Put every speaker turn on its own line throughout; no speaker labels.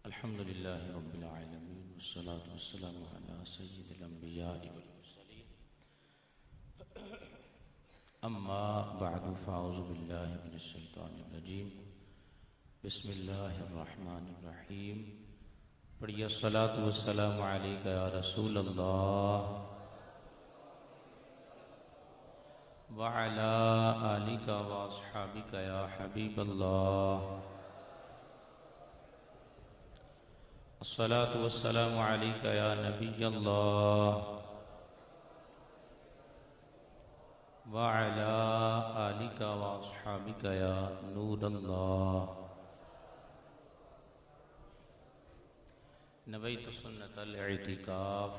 अल्हम्दुलिल्लाहि रब्बिल आलमीन वस्सलातु वस्सलामु अला सय्यिदिल अंबिया'i वल मुरसलीन अम्मा बअदु फ़अऊज़ु बिल्लाहि मिनश शैतानिर रजीम बिस्मिल्लाहिर रहमानिर रहीम। पढ़िए अस्सलातु वस्सलामु अलैका या रसूल अल्लाह व अला आलिका व अस्हाबिका या हबीब अल्लाह। अस्सलातु वस्सलामु अलैका या नबी अल्लाह व अला आलिका व अस्हाबिका या नूर अल्लाह। नवैतु सुन्नतल इतिकाफ।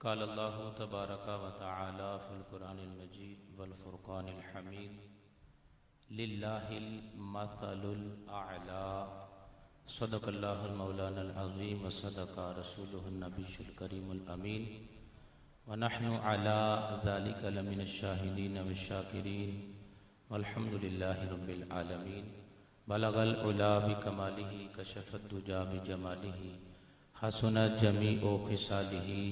क़ाल अल्लाहु तबारका व तआला फ़िल क़ुरानिल मजीद वल फ़ुरक़ानिल हमीद लिल्लाहिल मसलुल अअला। सदक़ल्लाहुल मौलानल अज़ीम व सदक़ा रसूलुहुन नबियुल करीमुल अमीन व नहनु अला ज़ालिका लमिनश शाहिदीन वश शाकिरीन वल्हम्दुलिल्लाहि रब्बिल आलमीन। बलगल उला बिकमालिही कशफत दुजा बिजमालिही हसनत जमीउ खिसालिही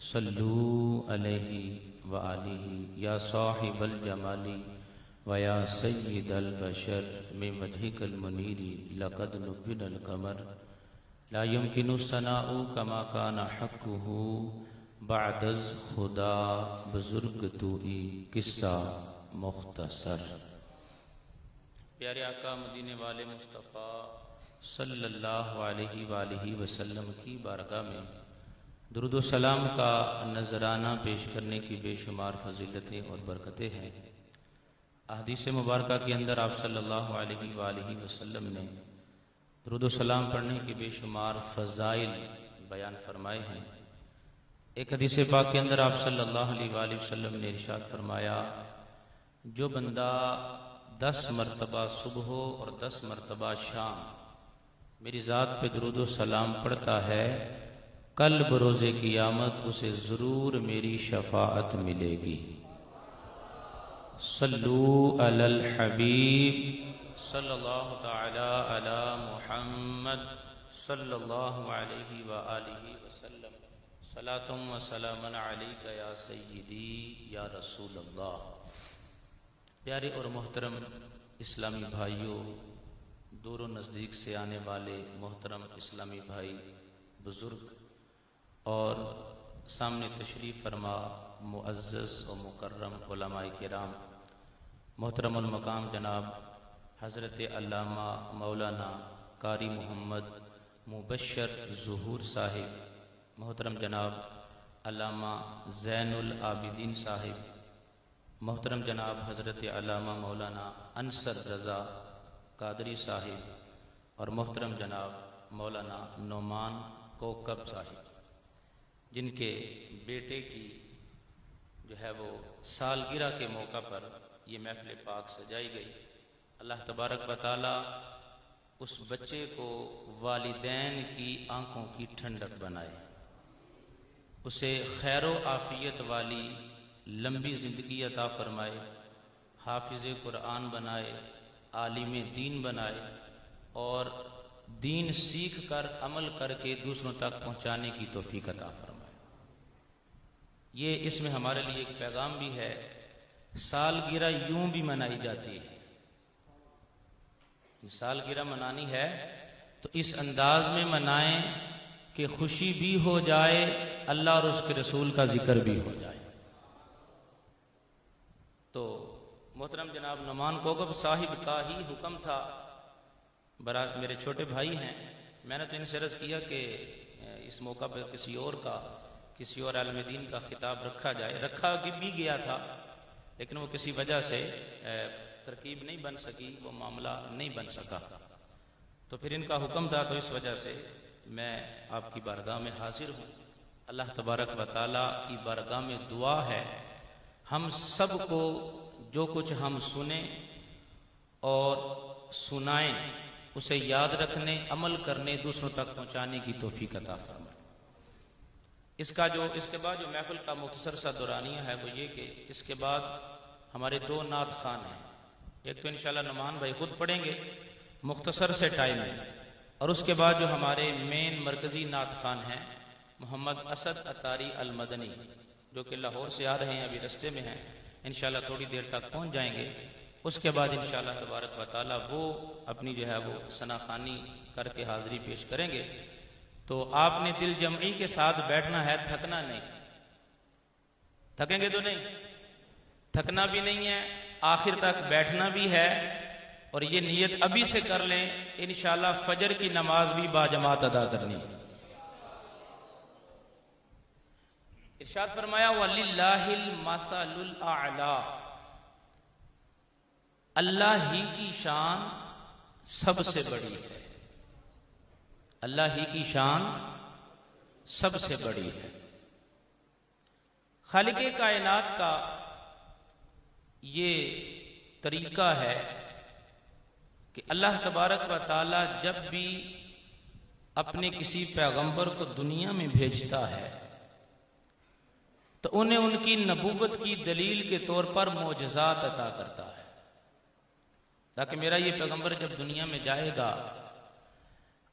सल्लू अलैहि व आलिही या साहिबल जमाली वया सय्यिदल बशर में वजहिकल मुनीरी लक़द नुव्विरल कमर ला युमकिनु सनाउ कमा काना हक़्क़ुहु बअदज़ खुदा बुज़ुर्ग तूई किस्सा मुख्तसर। प्यारे आका मदीने वाले मुस्तफ़ा सल्लल्लाहु अलैहि वसल्लम की बारगाह में दुरूद व सलाम का नजराना पेश करने की बेशुमार फजीलतें और बरकतें हैं। अहदीस मुबारका के अंदर आप सल्लल्लाहु अलैहि वसल्लम ने दुरूद व सलाम पढ़ने के बेशुमार फ़ज़ाइल बयान फरमाए हैं। एक हदीस पाक के अंदर आप सल्लल्लाहु अलैहि वसल्लम ने इरशाद फरमाया, जो बंदा 10 मरतबा सुबह और 10 मरतबा शाम मेरी ज़ात पे दुरूद व सलाम पढ़ता है, कल बरोज़े क़ियामत उसे ज़रूर मेरी शफ़ाअत मिलेगी। सल्लू अलल हबीब सल्लल्लाहु तआला अला मुहम्मद सल्लल्लाहु अलैहि व आलिहि वसल्लम सलातुम व सलामन अलैका या सय्यिदी या रसूल अल्लाह। प्यारे और मोहतरम इस्लामी भाइयों, दूर व नज़दीक से आने वाले मोहतरम इस्लामी भाई बुज़ुर्ग और सामने तशरीफ़ फरमा मुअज़्ज़ज़ और मुकर्रम उलमाए किराम, मोहतरमुल मकाम जनाब हज़रत अल्लामा मौलाना कारी मोहम्मद मुबश्शर ज़ुहूर साहिब, मोहतरम जनाब अल्लामा ज़ैनुल आबिदीन साहिब, मोहतरम जनाब हज़रत अल्लामा मौलाना अनसर रज़ा कादरी साहिब और मोहतरम जनाब मौलाना नोमान कोकब साहिब, जिनके बेटे की जो है वो सालगिरह के मौका पर ये महफ़िल पाक सजाई गई। अल्लाह तबारक व तआला उस बच्चे को वालिदैन की आंखों की ठंडक बनाए, उसे खैर व आफ़ियत वाली लंबी ज़िंदगी अता फरमाए, हाफिज़ कुरान बनाए, आलिम दीन बनाए और दीन सीख कर अमल करके दूसरों तक पहुँचाने की तौफ़ीक़ अता फरमाए। ये इसमें हमारे लिए एक पैगाम भी है। सालगिरह यूं भी मनाई जाती है, सालगिरह मनानी है तो इस अंदाज में मनाएं कि खुशी भी हो जाए, अल्लाह और उसके रसूल का जिक्र भी हो जाए। तो मोहतरम जनाब नोमान कोकब साहिब का ही हुक्म था, बरात मेरे छोटे भाई हैं, मैंने तो इनसे अर्ज़ किया कि इस मौका पर किसी और आलिम दीन का खिताब रखा जाए। रखा भी गया था लेकिन वो किसी वजह से तरकीब नहीं बन सकी, वो मामला नहीं बन सका, तो फिर इनका हुक्म था, तो इस वजह से मैं आपकी बारगाह में हाजिर हूँ। अल्लाह तबारक व तआला की बारगाह में दुआ है हम सब को जो कुछ हम सुने और सुनाएं उसे याद रखने, अमल करने, दूसरों तक पहुँचाने की तौफ़ीक़ अता फरमाए। इसके बाद जो महफिल का मुख्तसर सा दौरानिया है वो ये कि इसके बाद हमारे 2 नात खान हैं। एक तो इंशाअल्लाह नुमान भाई खुद पढ़ेंगे, मुख्तसर से टाइम है। और उसके बाद जो हमारे मेन मरकज़ी नात खान हैं मोहम्मद असद अतारी अल मदनी, जो कि लाहौर से आ रहे हैं, अभी रास्ते में हैं, इंशाल्लाह थोड़ी देर तक पहुंच जाएंगे। उसके बाद इंशाल्लाह तबारक व तआला वो अपनी जो है वो सनाखानी करके हाज़िरी पेश करेंगे। तो आपने दिल जमई के साथ बैठना है, थकना नहीं। थकेंगे तो नहीं, थकना भी नहीं है, आखिर तक बैठना भी है। और ये नियत अभी से कर लें, इंशाल्लाह फजर की नमाज भी बाजमात अदा करनी। इरशाद फरमाया वलिल्लाहिल मसलुल आला, अल्लाह ही की शान सबसे बड़ी है। अल्लाह ही की शान सबसे बड़ी है। खालिक़े कायनात का ये तरीका है कि अल्लाह तबारक व तआला जब भी अपने किसी पैगंबर को दुनिया में भेजता है तो उन्हें उनकी नबूवत की दलील के तौर पर मोजज़ात अता करता है, ताकि मेरा ये पैगंबर जब दुनिया में जाएगा,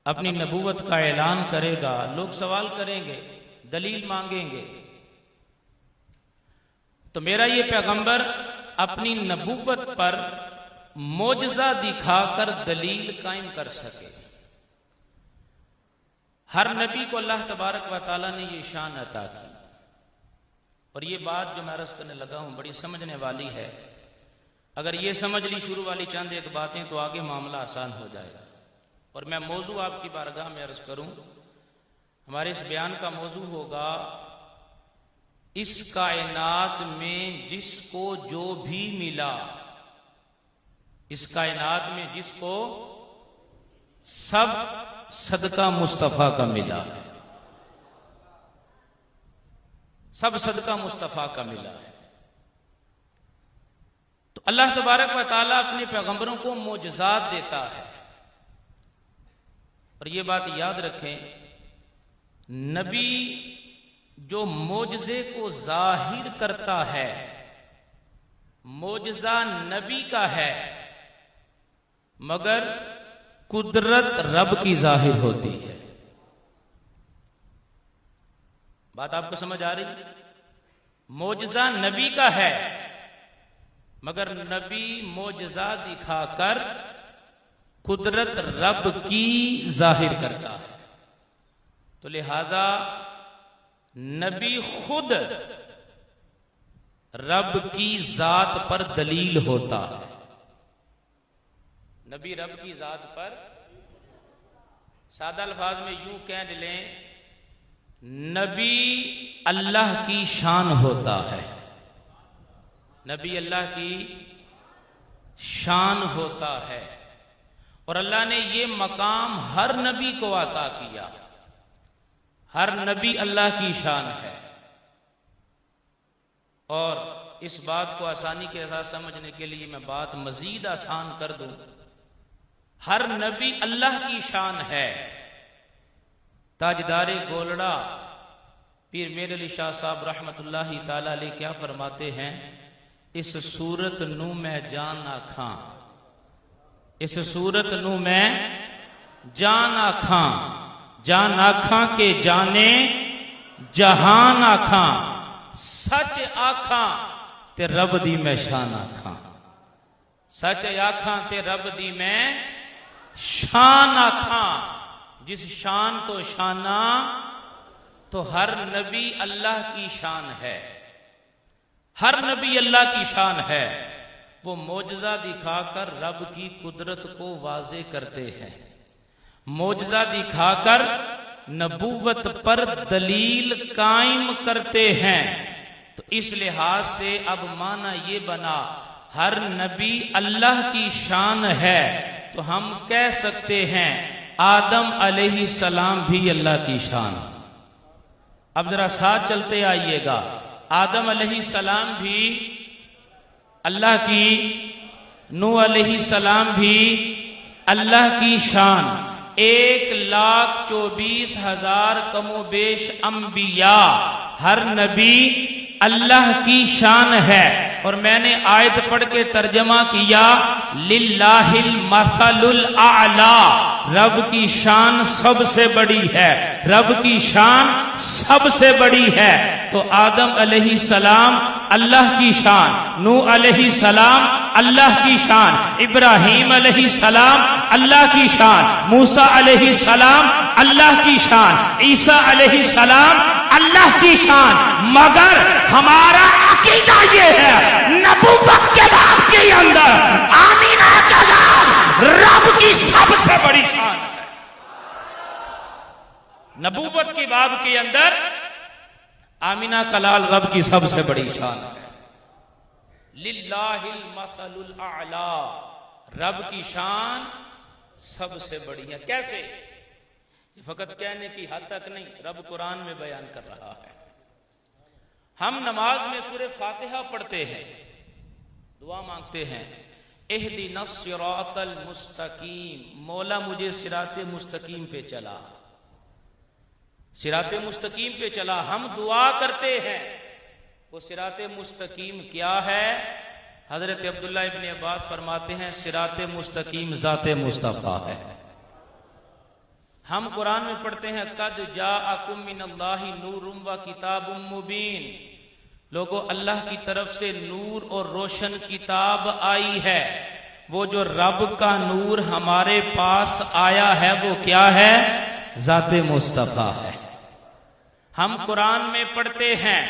अपनी नबूवत का ऐलान करेगा, लोग सवाल करेंगे, दलील मांगेंगे, तो मेरा ये पैगंबर अपनी नबूवत पर मोजज़ा दिखाकर दलील कायम कर सके। हर नबी को अल्लाह तबारक व तआला ने ये शान अता की। और ये बात जो मैं अर्ज़ करने लगा हूं बड़ी समझने वाली है। अगर ये समझ ली शुरू वाली चंद एक बातें तो आगे मामला आसान हो जाएगा। और मैं मौजू आपकी बारगाह में अर्ज़ करूं, हमारे इस बयान का मौजू होगा इस कायनात में जिसको जो भी मिला, इस कायनात में जिसको सब सदका मुस्तफा का मिला है, सब सदका मुस्तफा का मिला है। तो अल्लाह तबारक व तआला अपने पैगंबरों को मोजज़ात देता है। और ये बात याद रखें, नबी जो मोजज़े को जाहिर करता है, मोजज़ा नबी का है, मगर कुदरत रब की जाहिर होती है। बात आपको समझ आ रही? मोजज़ा नबी का है, मगर नबी मोजज़ा दिखाकर कुदरत रब की जाहिर करता है। तो लिहाजा नबी खुद रब की जात पर दलील होता है। नबी रब की जात पर, सादा अल्फाज में यूं कह लें, नबी अल्लाह की शान होता है। नबी अल्लाह की शान होता है। और अल्लाह ने ये मकाम हर नबी को अता किया। हर नबी अल्लाह की शान है। और इस बात को आसानी के साथ समझने के लिए मैं बात मजीद आसान कर दूं। हर नबी अल्लाह की शान है। ताजदारे गोलड़ा पीर मेर अली शाह साहब रहमतुल्लाहि ताला अलैह क्या फरमाते हैं, इस सूरत नू मैं जान आखां, इस सूरत नू मैं जान आखां, जान आखां के जाने जहान आखां, सच आखां ते रब दी मैं शान आखां, सच आखां ते रब दी मैं शान आखां। जिस शान तो शाना, तो हर नबी अल्लाह की शान है। हर नबी अल्लाह की शान है। वो मोजज़ा दिखाकर रब की कुदरत को वाज़े करते हैं, मोजज़ा दिखाकर नबूवत पर दलील कायम करते हैं। तो इस लिहाज से अब माना ये बना, हर नबी अल्लाह की शान है। तो हम कह सकते हैं आदम अलैहिस्सलाम भी अल्लाह की शान। अब जरा साथ चलते आइएगा, आदम अलैहिस्सलाम भी अल्लाह की, नूह अलैहिस्सलाम भी अल्लाह की शान। 1,24,000 कमोबेश अंबिया, हर नबी अल्लाह की शान है। और मैंने आयत पढ़ के तर्जमा किया लिल्लाहिल मसलुल आला, रब की शान सबसे बड़ी है, रब की शान सबसे बड़ी है। तो आदम अलैहिस्सलाम अल्लाह की शान, नूह अलैहिस्सलाम अल्लाह की शान, इब्राहीम अलैहिस्सलाम अल्लाह की शान, मूसा अलैहिस्सलाम अल्लाह की शान, ईसा अलैहिस्सलाम अल्लाह की शान। मगर हमारा अकीदा ये है नबूवत के बाब के अंदर आमीना का लाल रब की सबसे बड़ी शान है। नबूवत की बाब के अंदर आमीना का लाल रब की सबसे बड़ी शान है। लिल्लाहिल मसलुल आला, रब की शान सबसे बड़ी है। कैसे? ये फकत कहने की हद तक नहीं, रब कुरान में बयान कर रहा है। हम नमाज में सूरह फातिहा पढ़ते हैं, दुआ मांगते हैं, इहदिनस सिरातल मुस्तकीम, मौला मुझे सिराते मुस्तकीम पे चला, सिराते मुस्तकीम पे चला। हम दुआ करते हैं, वो सिराते मुस्तकीम क्या है? हजरत अब्दुल्ला इब्न अब्बास फरमाते हैं सिराते मुस्तकीम ज़ाते मुस्तफ़ा है। हम कुरान में पढ़ते हैं कद जाअकुम मिनल्लाहि नूरुम व किताबुम मुबीन, लोगों अल्लाह की तरफ से नूर और रोशन किताब आई है। वो जो रब का नूर हमारे पास आया है वो क्या है? ज़ाते मुस्तफ़ा है। हम कुरान में पढ़ते हैं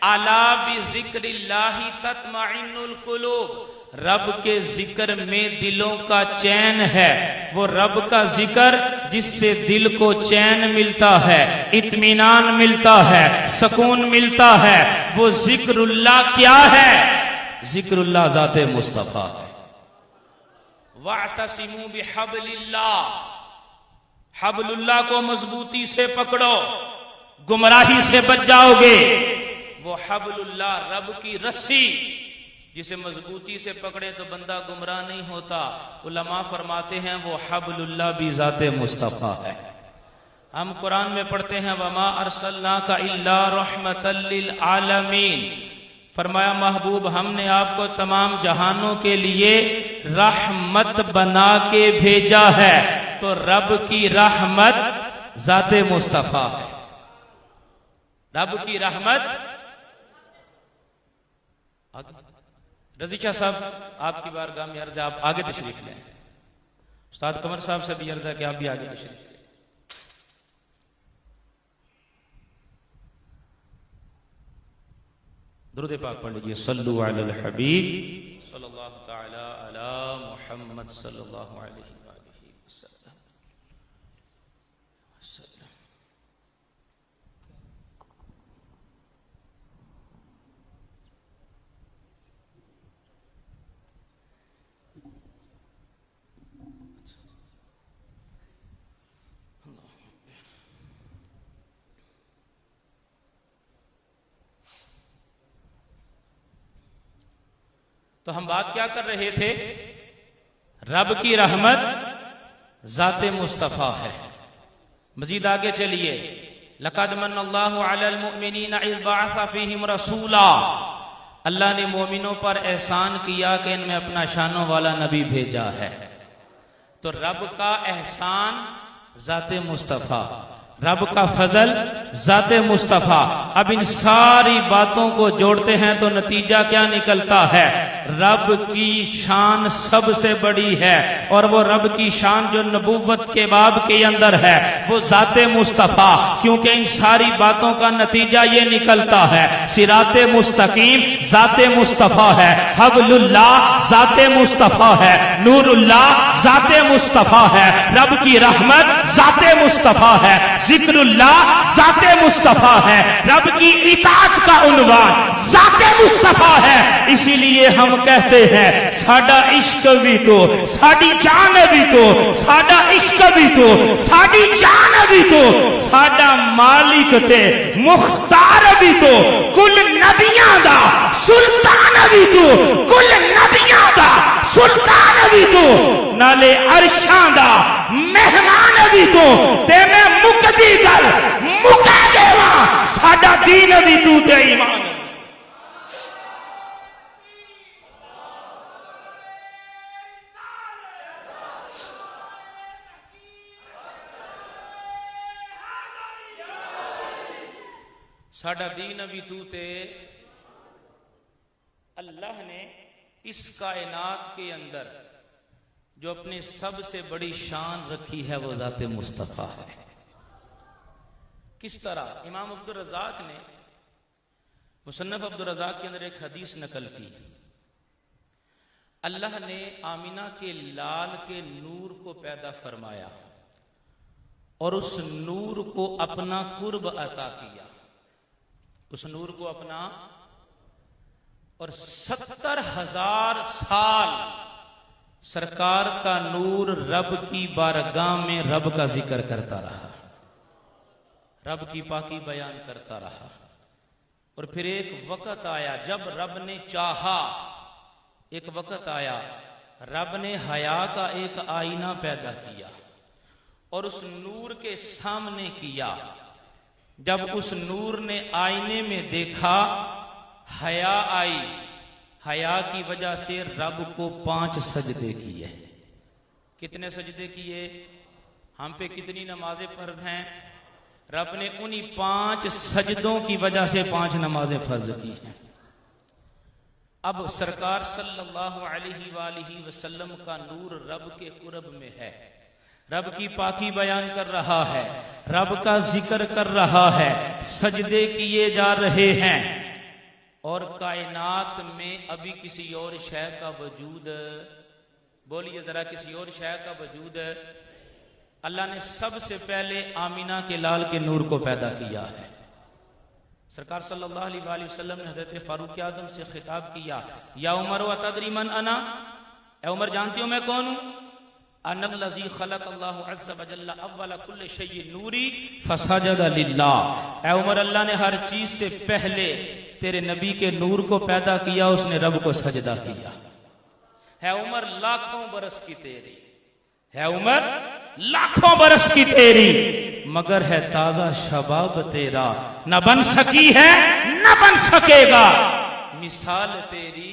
अला बिज़िक्रिल्लाहि तत्मइन्नुल कुलूब, रब के जिक्र में दिलों का चैन है। वो रब का जिक्र जिससे दिल को चैन मिलता है, इत्मीनान मिलता है, सुकून मिलता है, वो जिक्रुल्लाह क्या है? जिक्रुल्लाह ज़ाते मुस्तफ़ा है। वअतसिमू बिहब्लिल्लाह, हब्लुल्लाह को मजबूती से पकड़ो, गुमराही से बच जाओगे। वो हब्लुल्लाह रब की रस्सी, जिसे मजबूती से पकड़े तो बंदा गुमराह नहीं होता। उलमा फरमाते हैं वो हब्लुल्लाह भी ज़ाते मुस्तफ़ा है। हम कुरान में पढ़ते हैं वमा अरसलनाका इल्ला रहमतल लिल आलमीन, फरमाया महबूब हमने आपको तमाम जहानों के लिए रहमत बना के भेजा है। तो रब की रहमत ज़ाते मुस्तफ़ा है, रब की रहमत। रजीशा साहब आपकी बारगाह में अर्ज है, आप आगे तशरीफ लें। उस्ताद कमर साहब से भी अर्ज है कि आप भी आगे तशरीफ लें। दुरूद पाक पढ़ लीजिए, सल्लु अलल हबीब सल्लल्लाहु तआला अला मुहम्मद सल्लल्लाहु अलैहि वसल्लम। तो हम बात क्या कर रहे थे? रब की रहमत ज़ाते मुस्तफ़ा है। मजीद आगे चलिए, लक़द मन्नल्लाहु अलल मुमिनीना इज़ बअसा फ़ीहिम रसूला, अल्लाह ने मोमिनों पर एहसान किया कि इनमें अपना शानों वाला नबी भेजा है। तो रब का एहसान ज़ाते मुस्तफ़ा, रब का फजल ज़ाते मुस्तफ़ा। अब इन सारी बातों को जोड़ते हैं तो नतीजा क्या निकलता है? रब की शान सबसे बड़ी है, और वो रब की शान जो नबूवत के बाब के अंदर है वो ज़ाते मुस्तफ़ा। क्योंकि इन सारी बातों का नतीजा ये निकलता है सिराते मुस्तकीम ज़ाते मुस्तफ़ा है, हब्लुल्लाह ज़ाते मुस्तफ़ा है, नूरुल्लाह ज़ाते मुस्तफ़ा है, रब की रहमत ज़ाते मुस्तफ़ा है, जिक्रुल्लाह ज़ाते मुस्तफ़ा है, रब की इताअत का उन्वान ज़ाते मुस्तफ़ा है। इसीलिए हम कहते हैं साडा इश्क भी तो, साडी जान भी तो, साडा इश्क भी तो, साडी जान भी तो, साडा मालिक ते मुख्तार भी तो, कुल नबियां दा सुल्तान भी तो, कुल नबियां दा सुल्तान भी तो, नाले अरशां दा मेहमान भी तो। ते मैं मुकदी गल मुका देवा, साडा दीन भी तू ते ईमान। साडा दीन भी तू ते अल्लाह ने इस कायनात के अंदर जो अपने सबसे बड़ी शान रखी है वो ज़ाते मुस्तफ़ा है। किस तरह? इमाम अब्दुल रज़ाक ने मुसन्नफ अब्दुल रज़ाक के अंदर एक हदीस नकल की। अल्लाह ने आमिना के लाल के नूर को पैदा फरमाया और उस नूर को अपना कुर्ब अता किया, उस नूर को अपना, और 70,000 साल सरकार का नूर रब की बारगाह में रब का जिक्र करता रहा, रब की पाकी बयान करता रहा। और फिर एक वक्त आया जब रब ने चाहा, एक वक्त आया रब ने हया का एक आईना पैदा किया और उस नूर के सामने किया। जब उस नूर ने आईने में देखा, हया आई, हया की वजह से रब को 5 सजदे किए। कितने सजदे किए? हम पे कितनी नमाजें फर्ज हैं? रब ने उन्हीं 5 सजदों की वजह से 5 नमाजें फर्ज की हैं। अब सरकार सल्लल्लाहु अलैहि वसल्लम का नूर रब के कुर्ब में है, रब की पाकी बयान कर रहा है, रब का जिक्र कर रहा है, सजदे किए जा रहे हैं और कायनात में अभी किसी और शय का वजूद, बोलिए जरा, किसी और शय का वजूद। अल्लाह ने सबसे पहले आमिना के लाल के नूर को पैदा किया है। सरकार सल्लल्लाहु अलैहि वसल्लम ने हजरत फारूक आजम से खिताब किया, या उमर व तदरी मन अना, ए उमर जानती हो मैं कौन हूं? अनल्लज़ी खलक़ल्लाहु अज़्ज़ व जल्ल अव्वल कुल्लि शैइन नूरी फसजदा लिल्लाह। ए उमर, अल्लाह ने हर चीज से पहले तेरे नबी के नूर को पैदा किया, उसने रब को सजदा किया। है उमर लाखों बरस की तेरी, है उमर लाखों बरस की तेरी, मगर है ताजा शबाब तेरा, न बन सकी है न बन सकेगा मिसाल तेरी,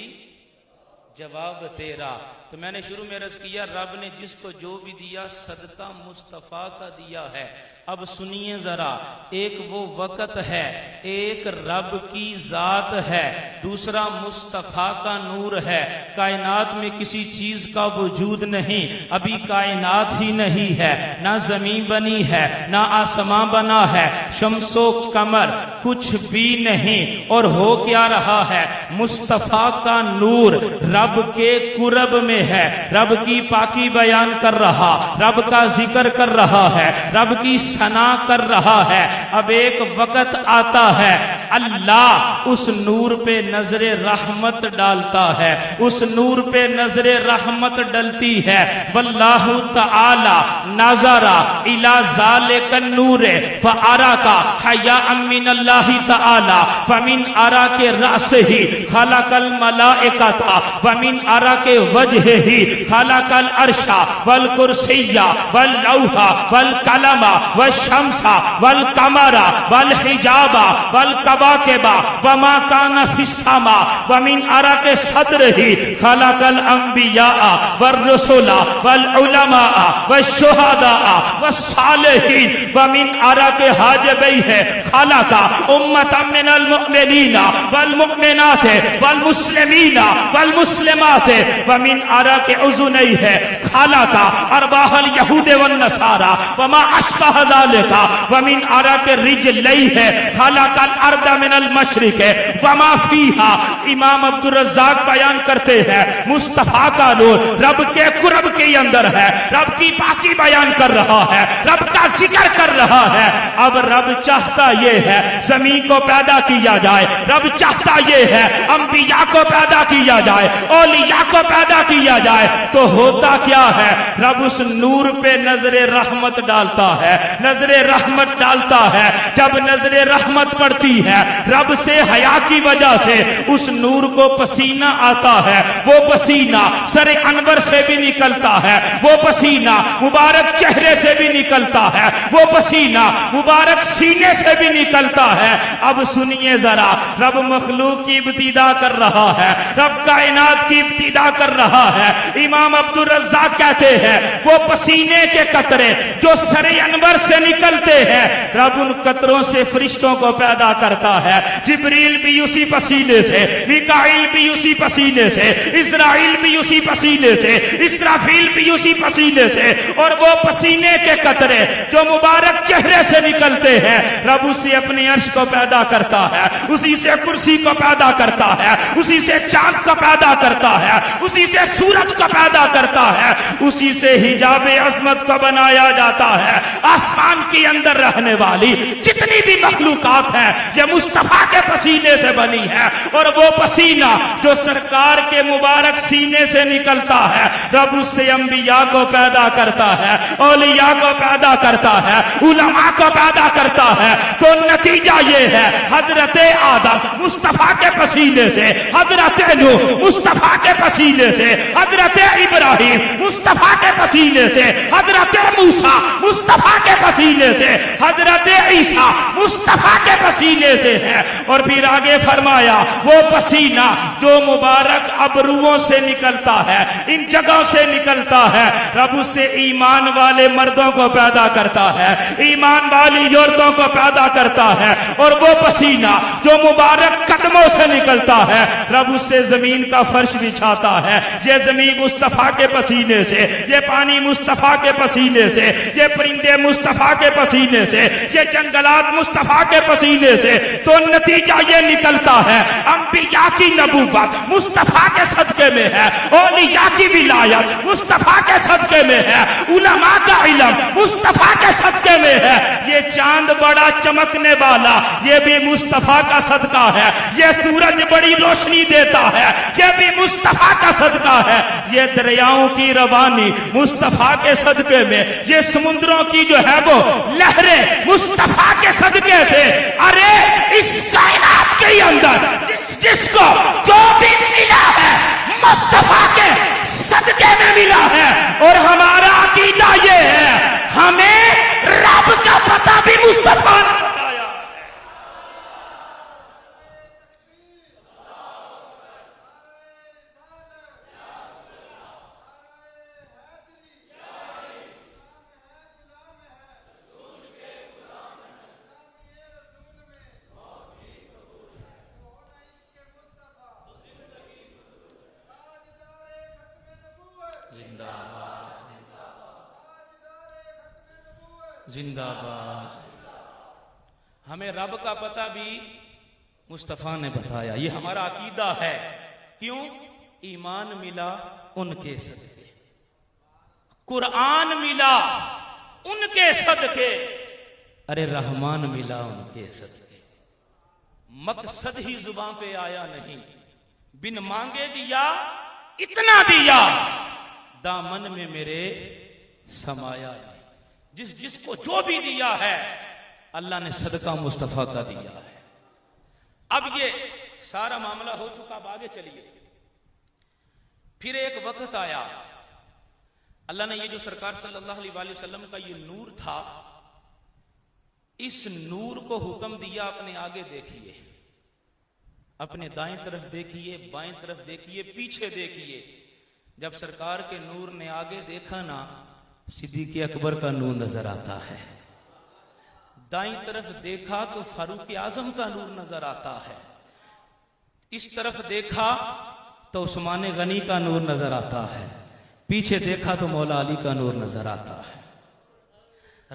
जवाब तेरा। तो मैंने शुरू में अर्ज किया, रब ने जिसको जो भी दिया सदका मुस्तफा का दिया है। अब सुनिए जरा, एक वो वक़्त है, एक रब की जात है, दूसरा मुस्तफा का नूर है। कायनात में किसी चीज का वजूद नहीं, अभी कायनात ही नहीं है, ना जमीन बनी है, ना आसमां बना है, शम्सो कमर कुछ भी नहीं। और हो क्या रहा है? मुस्तफा का नूर रब के कुर्ब में है, रब की पाकी बयान कर रहा, रब का जिक्र कर रहा है, रब की सना कर रहा है। अब एक वक्त आता है अल्लाह उस नूर पे नजरे रहमत डालता है, उस नूर पे नजरे रहमत डलती है। वल्लाहु तआला नजरा इला ज़ालिकन नूरे फअराका हया मिनल्लाहि तआला फमिन अरा के रस ही खलकल मलाइकता वमिन अरा के वजह ही खलकल अर्शा वल कुर्सिया वल लौहा वल कलमा वल शम्सा वल कमरा वल हिजाबा वल कबाकेबा वमा काना फिस्समा वमिन अरा के सद्र ही खलकल अंबिया वल रसूला वल उलमा वल शुहदा वल सालिहीन वमिन अरा के हाजबई है खलका उम्मतम मिनल मुमिनीना वल मुमिनात वल मुस्लिमीना वल मुस्लिमात वमिन अरा के उज़ुनई है खलका अरबाहल यहूद वन नसारा वमा अशबह ज़ालिका वमिन अरा के रिजलई है खलकल अर्द मिनल मशरिक वमा फीहा। इमाम अब्दुल रज़्ज़ाक बयान करते हैं, मुस्तफा का नूर रब के कुर्ब के अंदर है, रब की पाकी बयान कर रहा है, रब का जिक्र कर रहा है। अब रब चाहता ये है जमीन को पैदा किया जाए, रब चाहता ये है अंबिया को पैदा किया जाए, औलिया को पैदा किया जाए। तो होता क्या है? रब उस नूर पे नजरे रहमत डालता है, नजरे रहमत डालता है। जब नजरे रहमत पड़ती है, रब से हया की वजह से उस नूर को पसीना आता है, वो पसीना सरे अनवर से भी निकलता है, वो पसीना मुबारक चेहरे से भी निकलता है, वो पसीना मुबारक सीने से भी निकलता है। अब सुनिए जरा, रब मखलूक की इब्तिदा कर रहा है, रब कायनात की इब्तिदा कर रहा है। इमाम अब्दुल रज़्ज़ाक कहते हैं, वो पसीने के कतरे जो सरे अनवर से निकलते हैं, रब उन कतरों से फरिश्तों को पैदा करता
है। जिब्रील भी उसी पसीने से, मिकाईल भी उसी पसीने से, इस्राइल भी उसी पसीने से, इसराफील भी उसी पसीने से। और वो पसीने के कतरे जो मुबारक चेहरे से निकलते हैं, रब उससे अपने अर्श को पैदा करता है, उसी से कुर्सी को पैदा करता है, उसी से चांद को पैदा करता है, उसी से सूरज को पैदा करता है, उसी से हिजाबे अजमत को बनाया जाता है। आसमान के अंदर रहने वाली जितनी भी मखलूकात है, ये मुस्तफा के पसीने से बनी है। और वो पसीना जो सरकार के मुबारक सीने से निकलता है, रब उससे अंबिया को पैदा करता है, औलिया को पैदा करता है, उलमा को पैदा करता है। तो नतीजा ये है, हजरत आदम मुस्तफा के पसीने से, हजरत नूह मुस्तफा के पसीने से, हजरत इब्राहिम मुस्तफा के पसीने से, हजरत मूसा मुस्तफा के पसीने से, हजरत ईसा मुस्तफा के पसीने से है। और फिर आगे फरमाया, वो पसीना जो मुबारक अबरुओं से निकलता है, इन जगहों से निकलता है, रब उससे ईमान वाले मर्दों को पैदा करता है, ईमान वाली औरतों को पैदा करता है। और वो पसीना जो मुबारक कदमों से निकलता है, रब उससे जमीन का फर्श बिछाता है। ये जमीन मुस्तफा के पसीने से, ये पानी मुस्तफा के पसीने से, ये परिंदे मुस्तफा के पसीने से, ये जंगलात मुस्तफा के पसीने से। तो नतीजा ये निकलता है, अंबिया की नबूवत मुस्तफा के सदके में है, औलिया की विलायत मुस्तफा के सदके में है, उलमा का इल्म मुस्तफा के सदके में है। ये चांद बड़ा चमकने वाला, ये भी मुस्तफा का सदका है। ये सूरज बड़ी रोशनी देता है, ये भी मुस्तफा का सदका है। ये दरियाओं की रवानी मुस्तफा के सदके में, ये समुद्रों की जो है वो लहरें मुस्तफा के सदके से। अरे इस कायनात के अंदर जिसको जो भी मिला है, मुस्तफा के सदके में मिला है। और हमारा अकीदा ये है, हमें रब का पता भी मुस्तफा ने बताया।
जिंदाबाद। हमें रब का पता भी मुस्तफा ने बताया, ये हमारा अकीदा है। क्यों? ईमान मिला उनके सदके, कुरान मिला उनके सदके, अरे रहमान मिला उनके सदके। मकसद ही जुबान पे आया नहीं, बिन मांगे दिया, इतना दिया, दामन में मेरे समाया नहीं। जिसको जो भी दिया है, अल्लाह ने सदका मुस्तफा का दिया है। अब ये सारा मामला हो चुका, अब आगे चलिए। फिर एक वक्त आया, अल्लाह ने ये जो सरकार सल्लल्लाहु अलैहि वसल्लम का ये नूर था, इस नूर को हुक्म दिया, अपने आगे देखिए, अपने दाएं तरफ देखिए, बाएं तरफ देखिए, पीछे देखिए। जब सरकार के नूर ने आगे देखा ना, सिद्दीक़ अकबर का नूर नजर आता है। दाईं तरफ देखा तो फारूक आजम का नूर नजर आता है। इस तरफ देखा तो उस्मान गनी का नूर नजर आता है। पीछे देखा तो मौला अली का नूर नजर आता है।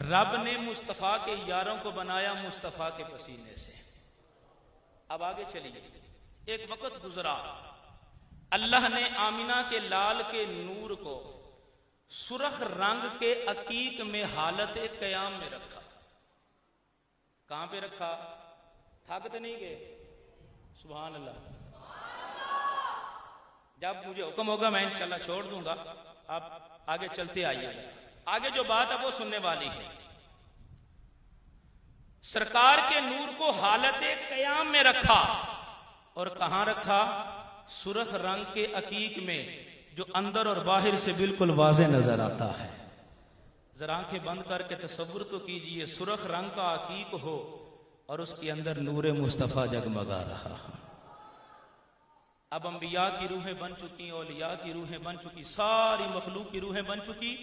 रब ने मुस्तफा के यारों को बनाया मुस्तफा के पसीने से। अब आगे चलिए। एक वक्त गुजरा, अल्लाह ने आमिना के लाल के नूर को सुरख रंग के अकीक में हालत कयाम में रखा। कहां पे रखा? थक तो नहीं गए? सुभान अल्लाह। जब मुझे हुक्म होगा मैं इंशाल्लाह छोड़ दूंगा, आप आगे चलते आइए। आगे जो बात है वो सुनने वाली है। सरकार के नूर को हालत कयाम में रखा। और कहां रखा? सुरख रंग के अकीक में, जो अंदर और बाहर से बिल्कुल वाज़ेह नजर आता है। जरा आंखें बंद करके तसव्वुर तो कीजिए, सुरख रंग का अकीक हो और उसके अंदर नूरे मुस्तफा जगमगा रहा है। अब अंबिया की रूहें बन चुकी, औलिया की रूहें बन चुकी, सारी मखलूक की रूहें बन चुकी।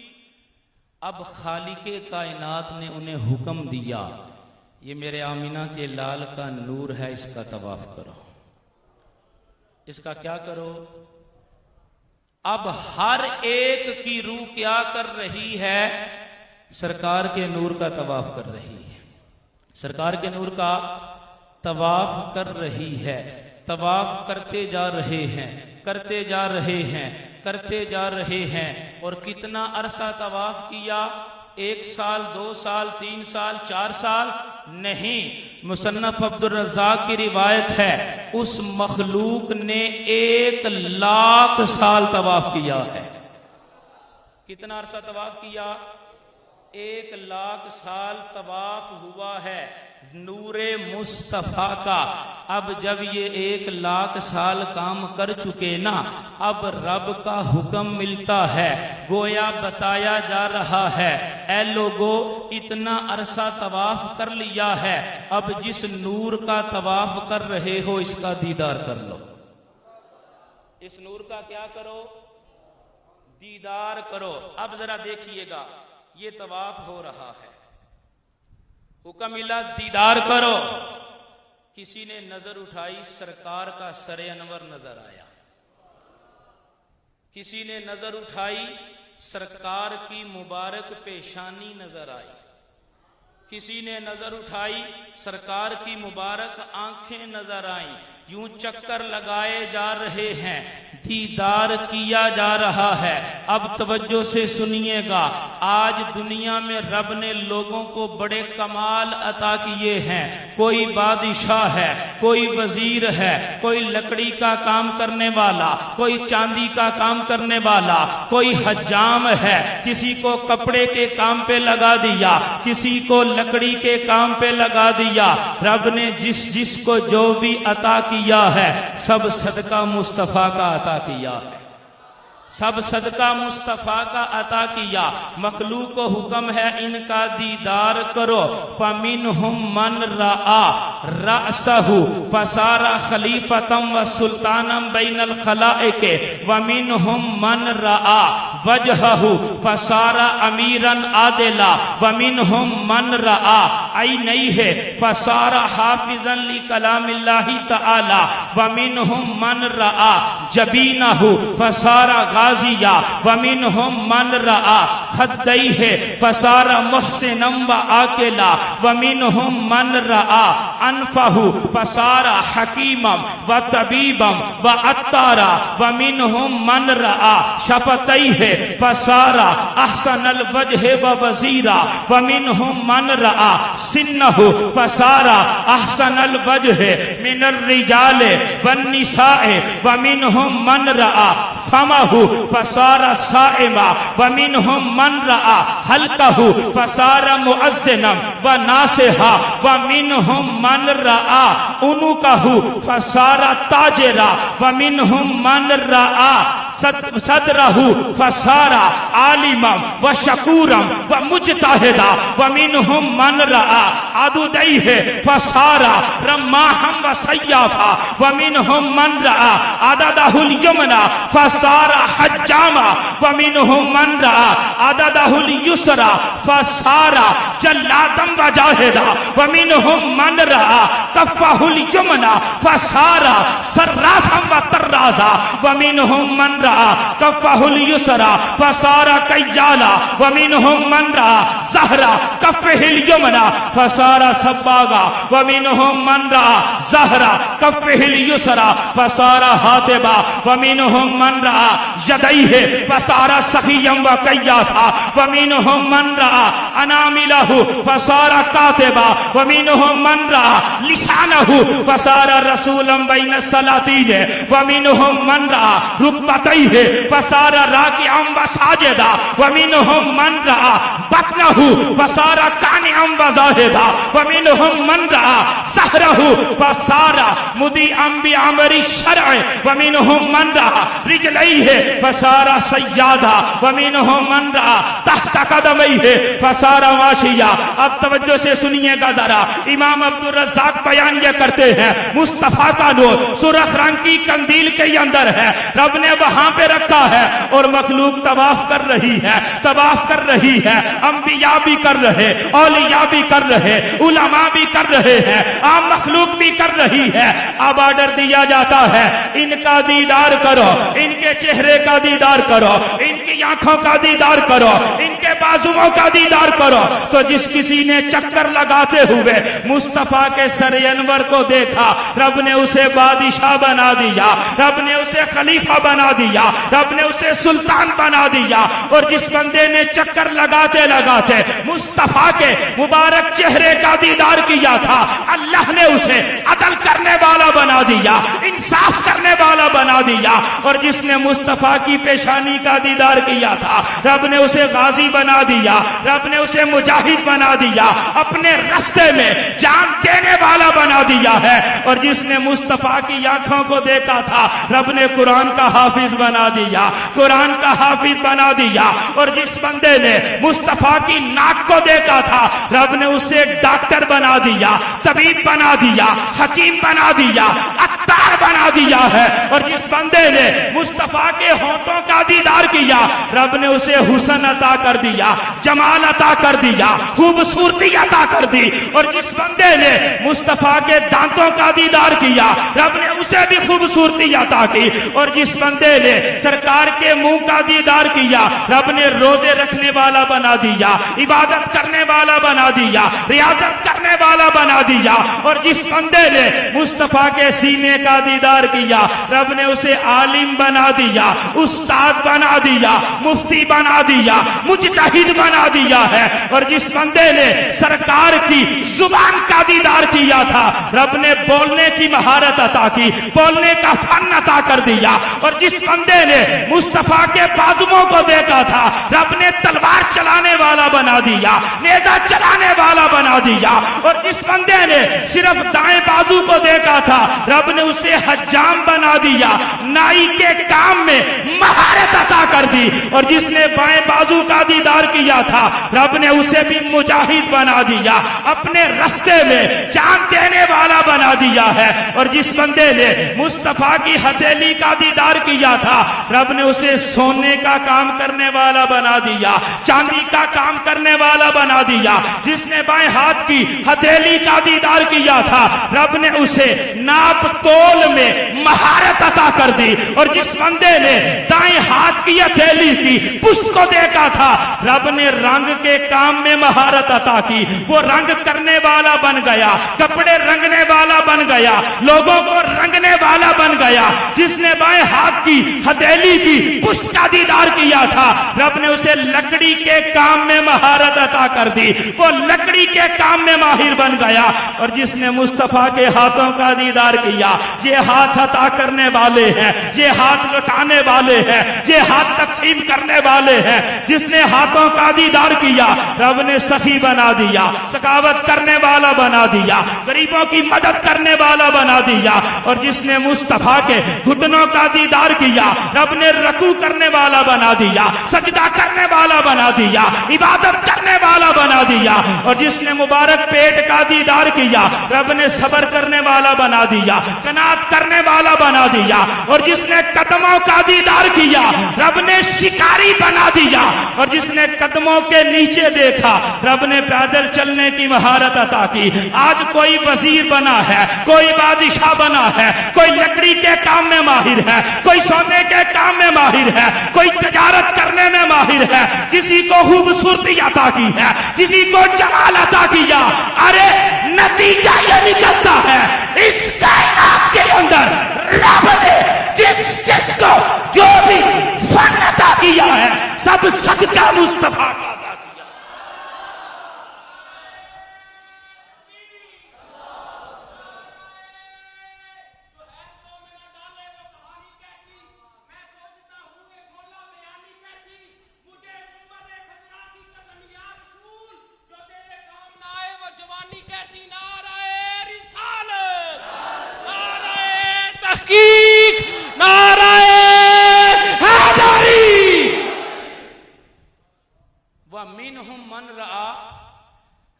अब खालिके कायनात ने उन्हें हुक्म दिया ये मेरे आमिना के लाल का नूर है, इसका तवाफ करो। इसका क्या करो? अब हर एक की रूह क्या कर रही है? सरकार के नूर का तवाफ कर रही है। सरकार के नूर का तवाफ कर रही है। तवाफ करते जा रहे हैं, करते जा रहे हैं, करते जा रहे हैं। और कितना अरसा तवाफ किया? 1 साल, 2 साल, 3 साल, 4 साल नहीं। मुसन्नफ अब्दुल रज़्ज़ाक़ की रिवायत है, उस मखलूक ने 1 लाख साल तवाफ किया है। कितना अरसा तवाफ किया? 1 लाख साल तवाफ हुआ है नूरे मुस्तफा का। अब जब ये 1 लाख साल काम कर चुके ना, अब रब का हुक्म मिलता है, गोया बताया जा रहा है, ऐ लोगो इतना अरसा तवाफ कर लिया है, अब जिस नूर का तवाफ कर रहे हो इसका दीदार कर लो। इस नूर का क्या करो? दीदार करो। अब जरा देखिएगा, ये तवाफ हो रहा है, हुक्म मिला दीदार करो। किसी ने नजर उठाई, सरकार का सरे अनवर नजर आया। किसी ने नजर उठाई, सरकार की मुबारक पेशानी नजर आई। किसी ने नजर उठाई, सरकार की मुबारक आंखें नजर आईं। यूं चक्कर लगाए जा रहे हैं, दीदार किया जा रहा है। अब तवज्जो से सुनिएगा, आज दुनिया में रब ने लोगों को बड़े कमाल अता किए हैं। कोई बादशाह है, कोई वजीर है, कोई लकड़ी का काम करने वाला, कोई चांदी का काम करने वाला, कोई हज्जाम है, किसी को कपड़े के काम पे लगा दिया, किसी को लकड़ी के काम पे लगा दिया। रब ने जिस जिस को जो भी अता किया है, सब सदका मुस्तफा का अता किया है। सब सदका मुस्तफा का अता किया। मखलूक को हुक्म है इनका दीदार करो। फमिनहुम मन रआ रअसहु फसारा खलीफतम व सुल्तानम बैनल खलाइके वमिनहुम मन रआ वजहहु फसारा अमीरन आदिला वमिनहुम मन रआ ऐनैहि फसारा हाफिजन ली कलामिल्लाहि तआला वमिनहुम मन रआ जबीनहु फसारा गाजिया वमिनहुम मन रआ खद्दैहि फसारा मुहसिनम व आकिला वमिनहुम मन रआ अनफहु फसारा हकीमम व तबीबम व अत्तारा वमिनहुम मन रआ शफतैहि फसारा अहसनल वजह व वजीरा वमिनहुम मन रआ सिन्नहु फसारा अहसनल वजह मिनर रिजाले वन निसाए वमिनहुम मन रआ फमहु फसारा साइमा वमिनहुम मन रआ हल्कहु फसारा मुअज्जिनम व नासिहा वमिनहुम मन रआ उनुकहु फसारा ताजिरा वमिनहुम मन रआ सदरहु फसारा आलिमम व शकूरम व मुजताहिदा वमिनहुम मन रआ अदुदैहि फसारा रमाहम व सय्याफा वमिनहुम मन रआ अददहुल यमना फसारा हज्जामा वमिनहुम मन रआ अददहुल युसरा फसारा जल्लादम व जाहिदा वमिनहुम मन रआ कफ़हुल यमना फसारा सर्राफम व तर्राजा वमिनहुम मन रआ कफ़हुल युसरा फसारा कय्याला वमिनहुम मन रआ ज़हरा कफ़हिल यमना फसारा सब्बागा वमिनहुम मन रआ ज़हरा कफ़हिल युसरा फसारा हातिबा वमिनहुम मन रआ यदैहि फसारा सखियम व कय्यासा वमिनहुम मन रआ अनामिलहु फसारा कातिबा वमिनहुम मन रआ लिसानहु फसारा रसूलम बैन सलातीन वमिनहुम मन रआ रुकबतैहि फसारा राकिअम व साजिदा वमिनहुम मन रआ बतनहु फसारा कानिअम व ज़ाहिदा वमिनहुम मन रआ सहरहु फसारा मुदिअम बि अमरि शरअ वमिनहुम मन रआ रिजलैहि फसारा सय्यादा वमिनहुम मन रआ तहत कदमैहि फसारा
सारा वाशिया। अब तवज्जो से सुनिएगा जरा, इमाम अब्दुल रज़्ज़ाक बयान ये करते हैं, मुस्तफा का नूर सुर्ख रंग की कंदील के अंदर है, रब ने वहां पे रखा है और मखलूक तवाफ कर रही है, तवाफ कर रही है। अंबिया भी कर रहे, औलिया भी कर रहे, उलमा भी कर रहे हैं, आम मखलूक भी कर रही है। अब ऑर्डर दिया जाता है, इनका दीदार करो, इनके चेहरे का दीदार करो, इनकी आंखों का दीदार करो, इनके बाजुओं का दीदार करो। तो जिस किसी ने चक्कर लगाते हुए मुस्तफा के सर अनवर को देखा, रब ने उसे बादशाह बना दिया, रब ने उसे खलीफा बना दिया, रब ने उसे सुल्तान बना दिया। और जिस बंदे ने चक्कर लगाते लगाते मुस्तफा के मुबारक चेहरे का दीदार किया था, अल्लाह ने उसे अदल करने वाला बना दिया, इंसाफ करने वाला बना दिया। और जिसने मुस्तफा की पेशानी का दीदार किया था, रब ने उसे गाजी बना दिया, रब ने उसे मुजाहिद बना दिया, अपने रास्ते में जान देने वाला बना दिया है। और जिसने मुस्तफा की आंखों को देखा था, रब ने कुरान का हाफिज बना दिया, कुरान का हाफिज बना दिया। और जिस बंदे ने मुस्तफा की नाक को देखा था, रब ने उसे डॉक्टर बना दिया, तबीब बना दिया, हकीम बना दिया, अत्तार बना दिया है। और जिस बंदे ने मुस्तफा के होंठों का दीदार किया, रब ने उसे हुस्न अता कर दिया, जमाल अता कर दिया, खूबसूरती अता कर दी। और जिस बंदे ने मुस्तफा के दांतों का दीदार किया, रब ने उसे भी खूबसूरती अता की। और जिस बंदे ने सरकार के मुंह का दीदार किया, रब ने रोजे रखने वाला बना दिया, इबादत करने वाला बना दिया, रियाजत करने वाला बना दिया। और जिस बंदे ने मुस्तफा के सीने का दीदार किया, रब ने उसे आलिम बना दिया, उस्ताद बना दिया, मुफ्ती बना दिया, मुजतहिद बना दिया है। और जिस बंदे ने सरकार की जुबान का दीदार किया था, रब ने बोलने की महारत अता की, बोलने का फन अता कर दिया। और जिस बंदे ने मुस्तफा के बाजुओं को देखा था, रब ने तलवार चलाने वाला बना दिया, नेजा चलाने वाला बना दिया। और जिस बंदे ने सिर्फ दाएं बाजू को देखा था, रब ने उसे हज्जाम बना दिया, नाई के काम में महारत अता कर दी। और जिसने बाएं बाजू का दीदार किया था, रब ने उसे भी मुजाहिद बना दिया, अपने रास्ते में जान देने वाला बना दिया है। और जिस बंदे ने मुस्तफा की हथेली का दीदार किया था, रब ने उसे सोने का काम करने वाला बना दिया, चांदी का काम करने वाला बना दिया। जिसने बाएं हाथ की हथेली का दीदार किया था, रब ने उसे नाप तोल में महारत अता कर दी। और जिस बंदे ने दाएं हाथ की हथेली की पुष्ट को देखा था, रब ने रंग के काम में महारत अता की, वो रंग करने वाला बन गया, कपड़े रंगने वाला बन गया, लोगों को रंगने वाला बन गया। जिसने बाएं हाथ की हथेली की पुष्ट का दीदार किया था, रब ने उसे लकड़ी के काम में महारत अता कर दी, वो लकड़ी के काम में माहिर बन गया। और जिसने मुस्तफा के हाथों का दीदार किया, ये हाथ अता करने वाले हैं, ये हाथ लुटाने वाले हैं, ये हाथ तकसीम करने वाले हैं। जिसने हाथों का दीदार किया, रब ने सखी बना दिया, सखावत करने वाला बना दिया, गरीबों की मदद करने वाला बना दिया। और जिसने मुस्तफा के घुटनों का दीदार किया, रब ने रकू करने वाला बना दिया, सजदा करने वाला बना दिया, इबादत करने वाला बना दिया। और जिसने मुबारक पेट का दीदार किया, रब ने सब्र करने वाला बना दिया, कनात करने वाला बना दिया। और जिसने कदमों का दीदार किया, रब ने शिकारी बना दिया। और जिसने कदमों के नीचे देखा, रब ने पैदल चलने की महारत अता की। आज कोई वजीर बना है, कोई बादशाह बना है, कोई लकड़ी के काम में माहिर है, कोई सोने के काम में माहिर है, कोई तजारत करने में माहिर है, किसी को खूबसूरती अता की है, किसी को जमाल अता किया। अरे नतीजा ये निकलता है, इस कायनात के अंदर रब ने जिसको जो भी फन अता किया है, सब सदका मुस्तफा का अता किया।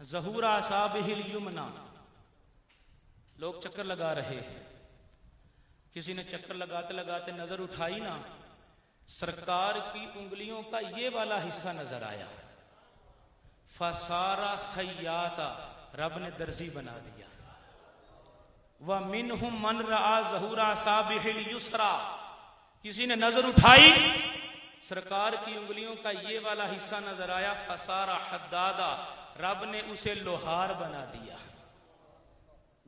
ज़हूरा साबिहिल युमना। लोग चक्कर लगा रहे हैं, किसी ने चक्कर लगाते लगाते नजर उठाई ना, सरकार की उंगलियों का ये वाला हिस्सा नजर आया। फसारा खैयाता, रब ने दर्जी बना दिया। व मिनहुम मन रआ ज़हूरा साबिहिल युसरा, किसी ने नजर उठाई, सरकार की उंगलियों का ये वाला हिस्सा नजर आया। फसारा हद्दादा, रब ने उसे लोहार बना दिया।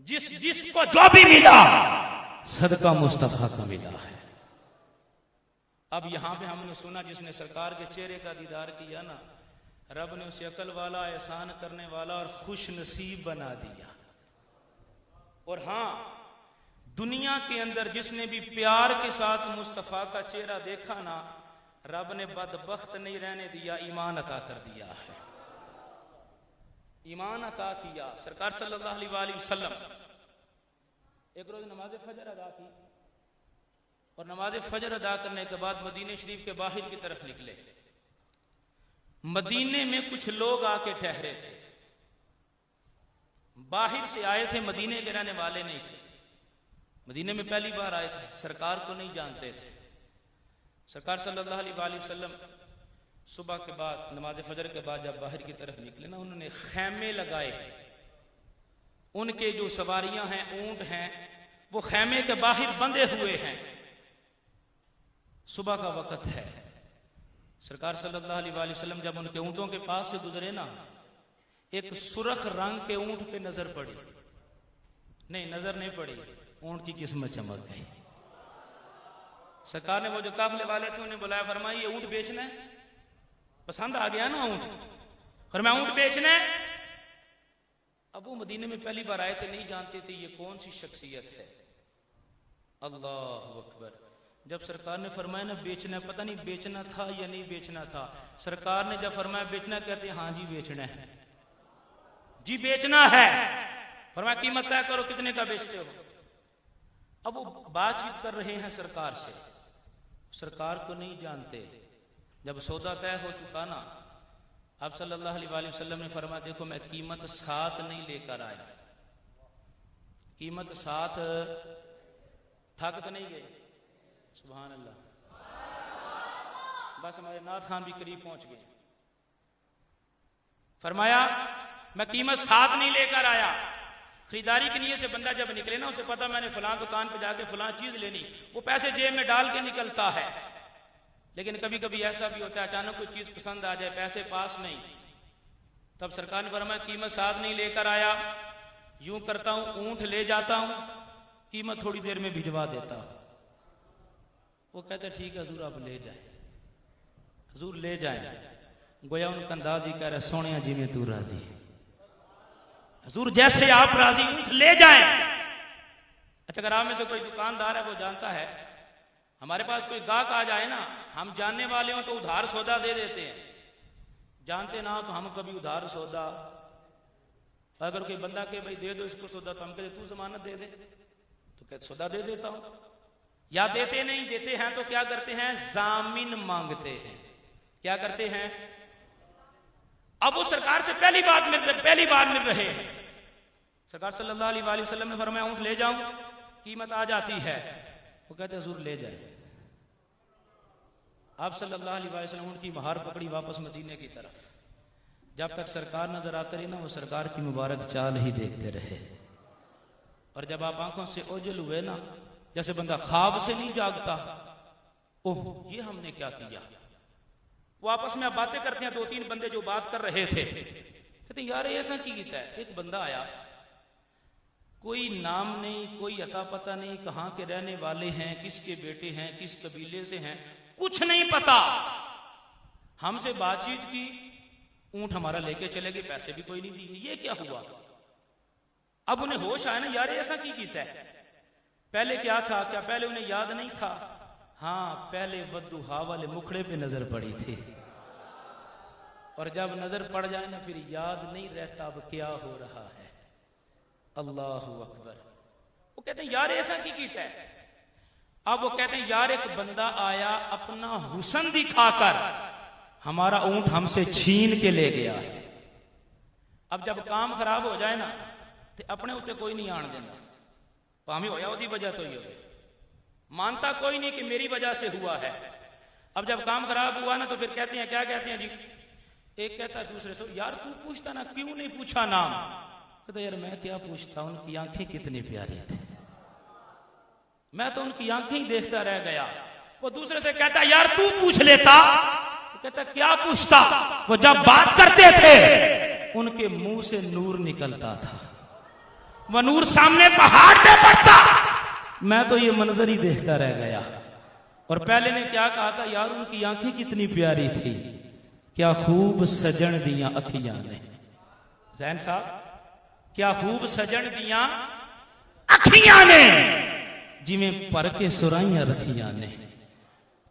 जिसको जो भी मिला सदका मुस्तफा का मिला है। अब यहां पे हमने सुना जिसने सरकार के चेहरे का दीदार किया ना, रब ने उसे अकल वाला, एहसान करने वाला और खुश नसीब बना दिया। और हां, दुनिया के अंदर जिसने भी प्यार के साथ मुस्तफा का चेहरा देखा ना, रब ने बदबख्त नहीं रहने दिया, ईमान अता कर दिया है। ईमान अता किया। सरकार सल्लल्लाहु अलैहि वसल्लम एक रोज नमाज फजर अदा की और नमाज फजर अदा करने के बाद मदीने शरीफ के बाहर की तरफ निकले। मदीने में कुछ लोग आके ठहरे थे, बाहर से आए थे, मदीने के रहने वाले नहीं थे, मदीने में पहली बार आए थे, सरकार को नहीं जानते थे। सरकार सल्लल्लाहु अलैहि वसल्लम सुबह के बाद, नमाज फजर के बाद जब बाहर की तरफ निकले ना, उन्होंने खैमे लगाए। उनके जो सवारियां हैं, ऊंट हैं, वो खैमे के बाहर बंधे हुए हैं। सुबह का वक्त है। सरकार सल्लल्लाहु अलैहि वसल्लम जब उनके ऊंटों के पास से गुजरे ना, एक सुर्ख रंग के ऊंट पे नजर पड़ी। नहीं, नजर नहीं पड़ी, ऊंट की किस्मत चमक गई। सरकार ने वो जो काफले वाले थे उन्हें बुलाया, फरमाया ये ऊंट बेचना है? पसंद आ गया ना ऊंट? फरमाया ऊंट बेचना है। अब वो मदीने में पहली बार आए थे, नहीं जानते थे ये कौन सी शख्सियत है। अल्लाह अकबर। जब सरकार ने फरमाया ना बेचना है, पता नहीं बेचना था या नहीं बेचना था। सरकार ने जब फरमाया बेचना, कहते हाँ जी बेचना है, जी बेचना है। फरमाया कीमत तय करो, कितने का बेचते हो? अब वो बातचीत कर रहे हैं सरकार से, सरकार को नहीं जानते। जब सौदा तय हो चुका ना, आप सल्लल्लाहु अलैहि वसल्लम ने फरमाया देखो मैं कीमत 7 नहीं लेकर आया। कीमत 7, थक तो नहीं गए? सुभान अल्लाह। बस हमारे नाथ खान भी करीब पहुंच गए। फरमाया मैं कीमत 7 नहीं लेकर आया। खरीदारी की नीयत से बंदा जब निकले ना, उसे पता मैंने फलां दुकान पे जाके फलां चीज लेनी, वो पैसे जेब में डाल के निकलता है। लेकिन कभी कभी ऐसा भी होता है अचानक कोई चीज पसंद आ जाए, पैसे पास नहीं, तब सरकार ने फरमाया कीमत 7 नहीं लेकर आया। यूं करता हूं ऊंट ले जाता हूं, कीमत थोड़ी देर में भिजवा देता हूं। वो कहते ठीक है हजूर आप ले जाए। हजूर ले जाए। गोया उनका अंदाज ही कह रहा सोनिया जी में तू राजी, हजूर जैसे आप राजी, ऊंट ले जाए। अच्छा, अगर आप में से कोई दुकानदार है वो जानता है, हमारे पास कोई गाहक आ जाए ना, हम जानने वाले हो तो उधार सौदा दे देते हैं, जानते ना हो तो हम कभी उधार सौदा, अगर कोई बंदा के भाई दे दो इसको सौदा, तो हम कहते तू जमानत दे दे, तो कहते सौदा दे देता हूं। या देते नहीं, देते हैं तो क्या करते हैं, जामिन मांगते हैं। क्या करते हैं? अब वो सरकार से पहली बार मिल रहे हैं। सरकार सल्लल्लाहु अलैहि वसल्लम ने फरमाया ऊंट ले जाऊं, कीमत आ जाती है। वो कहते हुजूर ले जाए। आप सल्लल्लाहु अलैहि वसल्लम उनकी महार पकड़ी वापस मदीने की तरफ। जब तक सरकार नजर आते रही ना, वो सरकार की मुबारक चाल ही देखते रहे। और जब आप आंखों से ओझल हुए ना, जैसे बंदा ख्वाब से नहीं जागता, ओह ये हमने क्या किया। वो आपस में आप बातें करते हैं, 2-3 बंदे जो बात कर रहे थे, कहते यार ऐसा की गीता है। एक बंदा आया, कोई नाम नहीं, कोई अता पता नहीं, कहां के रहने वाले हैं, किसके बेटे हैं, किस कबीले से हैं, कुछ नहीं पता। हमसे बातचीत की, ऊंट हमारा लेके चले गए, पैसे भी कोई नहीं दिए। ये क्या हुआ? अब उन्हें होश आया ना, यार ऐसा की गीता है। पहले क्या था? क्या पहले उन्हें याद नहीं था? हाँ, पहले वद्दुहा वाले मुखड़े पे नजर पड़ी थी, और जब नजर पड़ जाए ना फिर याद नहीं रहता अब क्या हो रहा है। अल्लाहु अकबर। वो कहते हैं यार ऐसा की कीता है। अब वो कहते हैं यार एक बंदा आया, अपना हुस्न दिखाकर हमारा ऊंट हमसे छीन के ले गया है।
अब जब काम खराब हो जाए ना तो अपने उत्ते कोई नहीं आन देना, भावें होया उसकी वजह तो ही हो, मानता कोई नहीं कि मेरी वजह से हुआ है। अब जब काम खराब हुआ ना तो फिर कहते हैं, क्या कहते हैं जी, एक कहता है दूसरे से, यार तू पूछता ना, क्यों नहीं पूछा नाम? कहता यार मैं क्या पूछता, उनकी आंखें कितनी प्यारी थी, मैं तो उनकी आंखें ही देखता रह गया। वो दूसरे से कहता यार तू पूछ लेता, तो कहता क्या पूछता? वो जब बात करते थे उनके मुंह से नूर निकलता था, वह नूर सामने पहाड़ पे पड़ता, मैं तो ये मंजर ही देखता रह गया। और पहले ने क्या कहा था, यार उनकी आंखें कितनी प्यारी थी, क्या खूब सजन दिया अखियां ने। जैन साहब, क्या खूब सजन दिया अखियां ने, जिमें पर के सुराइयां रखियां ने।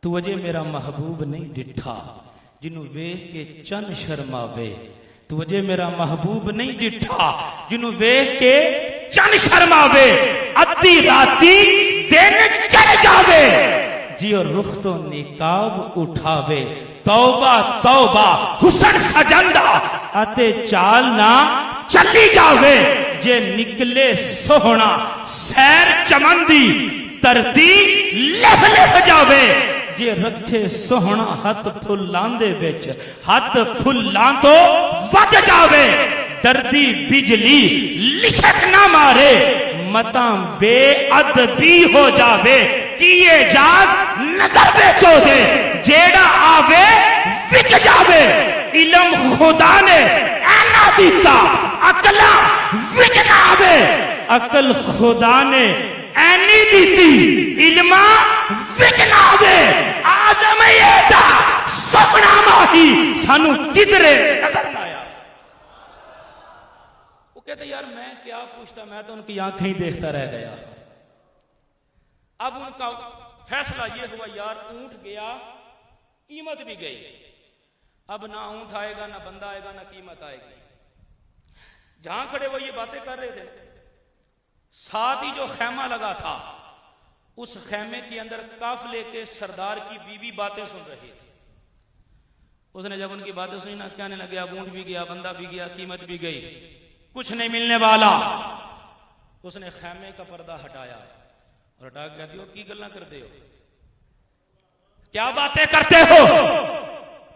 तू अजे मेरा महबूब नहीं डिठा, जिन्हों वेख के चन शर्मावे। तू अजे मेरा महबूब नहीं डिठा, जिन्हों वेख के चन शर्मावे। अद्धी राती दिन चढ़ जावे, जियो रुख तो निकाब उठावे। तौबा तौबा हुसन सजंदा, अते चाल ना चली जावे। जे निकले सोहना सैर चमंदी, धरती लिख लिख जावे। जे रखे सोहना हथ फुलांदे विच, हथ फुलां तो वज जावे। डरदी बिजली लिशक ना मारे, मतां बेअदबी हो जावे। किए जास नजर बेचो दे, जेड़ा आवे विक जावे। इलम खुदा ने ऐना दिता, अकला विक ना आवे। अकल खुदा ने ऐनी दीती, इल्मा विक ना आवे। आजम एदा सपना माही, सानू किधरे नजर ना आया। वो कहते यार मैं क्या पूछता, मैं तो उनकी आंखें ही देखता रह गया। अब उनका फैसला ये हुआ, यार ऊंट गया, कीमत भी गई। अब ना ऊंट आएगा, ना बंदा आएगा, ना कीमत आएगी। जहां खड़े वो ये बातें कर रहे थे, साथ ही जो खैमा लगा था, उस खैमे के अंदर काफले के सरदार की बीवी बातें सुन रही थी। उसने जब उनकी बातें सुनी ना, कहने लगे अब ऊंट भी गया, बंदा भी गया, कीमत भी गई, कुछ नहीं मिलने वाला। उसने खैमे का पर्दा हटाया और हटा के कहती हो की गल्ला करते हो, क्या बातें करते हो,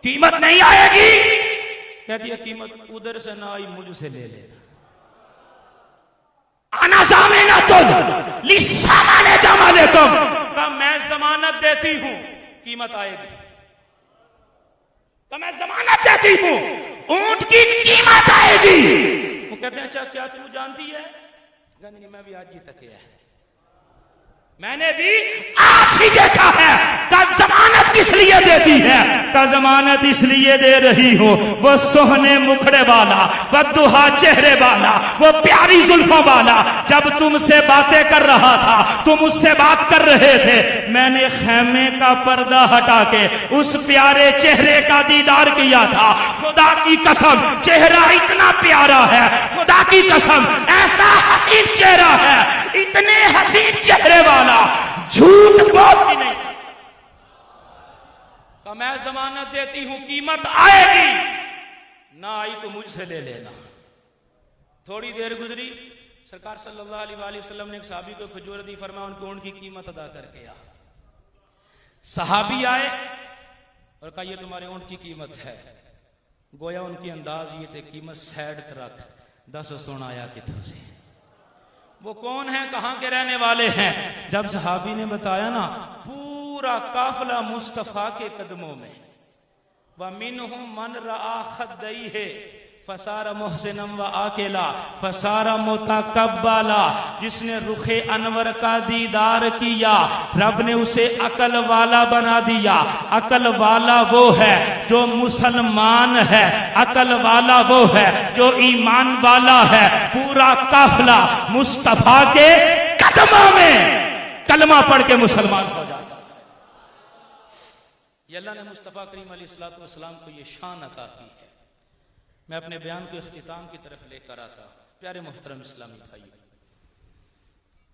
कीमत नहीं आएगी। कहती है कीमत उधर से ना आई, मुझसे ले लेना। आना जामिना तुम लिसामाने जमाने तुम, का मैं जमानत देती हूं कीमत आएगी। का मैं जमानत देती हूं ऊंट की कीमत आएगी। वो कहते हैं अच्छा क्या तू जानती है? नहीं मैं भी आज ही तक है, मैंने भी आज ही देखा है। का जमानत किस लिए देती है? का जमानत इसलिए दे रही हो, वो सोहने मुखड़े वाला, वो दुहा चेहरे वाला, वो प्यारी जुल्फों वाला जब तुमसे बातें कर रहा था, तुम उससे बात कर रहे थे, मैंने खैमे का पर्दा हटा के उस प्यारे चेहरे का दीदार किया था। खुदा की कसम चेहरा इतना प्यारा है, खुदा की कसम ऐसा हसीन चेहरा है, इतने हसीन चेहरे वाला झूठ बोल भी नहीं सकता। तो मैं जमानत देती हूं कीमत आएगी, ना आई तो मुझसे ले लेना। थोड़ी देर गुजरी, सरकार सल्लल्लाहु अलैहि वसल्लम ने एक सहाबी को खजूर दी, फरमाया उनकी ऊंट की कीमत अदा करके आ। सहाबी आए और कहा ये तुम्हारे ऊंट की कीमत है। गोया उनकी अंदाज ये थे, कीमत साइड रख, 10 सोना आया कितों से। वो कौन है, कहां के रहने वाले हैं? जब सहाबी ने बताया ना, पूरा काफिला मुस्तफा के कदमों में। व मिनहुम मन रआ खद्दई है फसारा मोहसिनम व आकेला फसारा मुतकब्बला, जिसने रुखे अनवर का दीदार किया रब ने उसे अकल वाला बना दिया। अकल वाला वो है जो मुसलमान है, अकल वाला वो है जो ईमान वाला है। पूरा काफिला मुस्तफा के कदमों में कलमा पढ़ के मुसलमान हो जाता। ये अल्लाह ने मुस्तफा करीम अलैहिस्सलातु वस्सलाम को ये शान अता की है। मैं अपने बयान को इख्तिताम की तरफ लेकर आता। प्यारे मोहतरम इस्लामी भाइयों,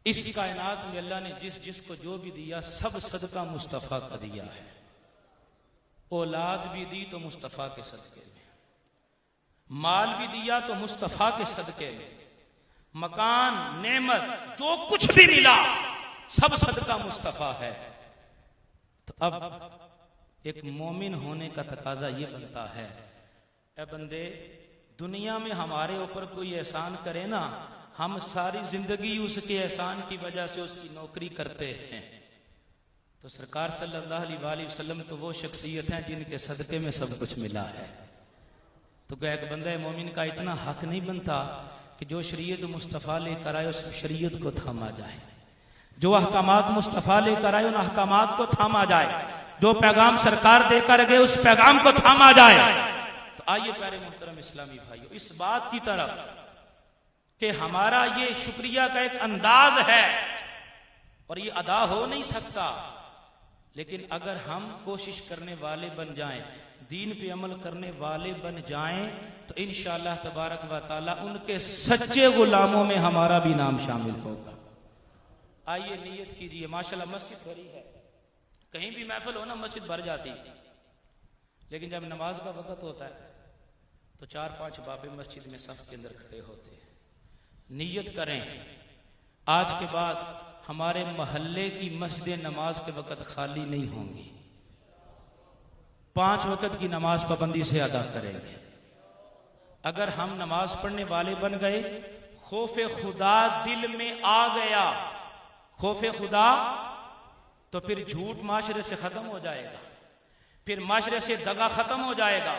इस कायनात में अल्लाह ने जिसको जो भी दिया सब सदका मुस्तफा का दिया है। औलाद भी दी तो मुस्तफा के सदके में,
माल भी दिया तो मुस्तफ़ा के सदके में, मकान, नेमत, जो कुछ भी मिला सब सदका मुस्तफ़ा है। तो अब एक मोमिन होने का तकाजा ये बनता है, ए बंदे, दुनिया में हमारे ऊपर कोई एहसान करे ना, हम सारी जिंदगी उसके एहसान की वजह से उसकी नौकरी करते हैं। तो सरकार सल्लल्लाहु अलैहि वसल्लम तो वो शख्सियत हैं जिनके सदके में सब कुछ मिला है। तो क्या एक बंदा मोमिन का इतना हक नहीं बनता कि जो शरीयत मुस्तफ़ा लेकर आए उस शरीयत को थामा जाए, जो अहकामात मुस्तफ़ा लेकर आए उन अहकामात को थामा जाए, जो पैगाम सरकार देकर गए उस पैगाम को थामा जाए। तो आइए प्यारे मोहतरम इस्लामी भाइयों, इस बात की तरफ कि हमारा ये शुक्रिया का एक अंदाज है और ये अदा हो नहीं सकता, लेकिन अगर हम कोशिश करने वाले बन जाएं, दीन पे अमल करने वाले बन जाएं, तो इंशाअल्लाह तबारक व तआला उनके सच्चे गुलामों में हमारा भी नाम शामिल होगा। आइए नियत कीजिए। माशाल्लाह मस्जिद भरी है, कहीं भी महफिल हो ना मस्जिद भर जाती, लेकिन जब नमाज का वक्त होता है तो 4-5 बाबे मस्जिद में सफ के अंदर खड़े होते हैं। नियत करें आज के बाद हमारे मोहल्ले की मस्जिद नमाज के वक्त खाली नहीं होंगी, 5 वक्त की नमाज पाबंदी से अदा करेंगे। अगर हम नमाज पढ़ने वाले बन गए, खौफे खुदा दिल में आ गया, खौफे खुदा, तो फिर झूठ माशरे से खत्म हो जाएगा, फिर माशरे से दगा खत्म हो जाएगा।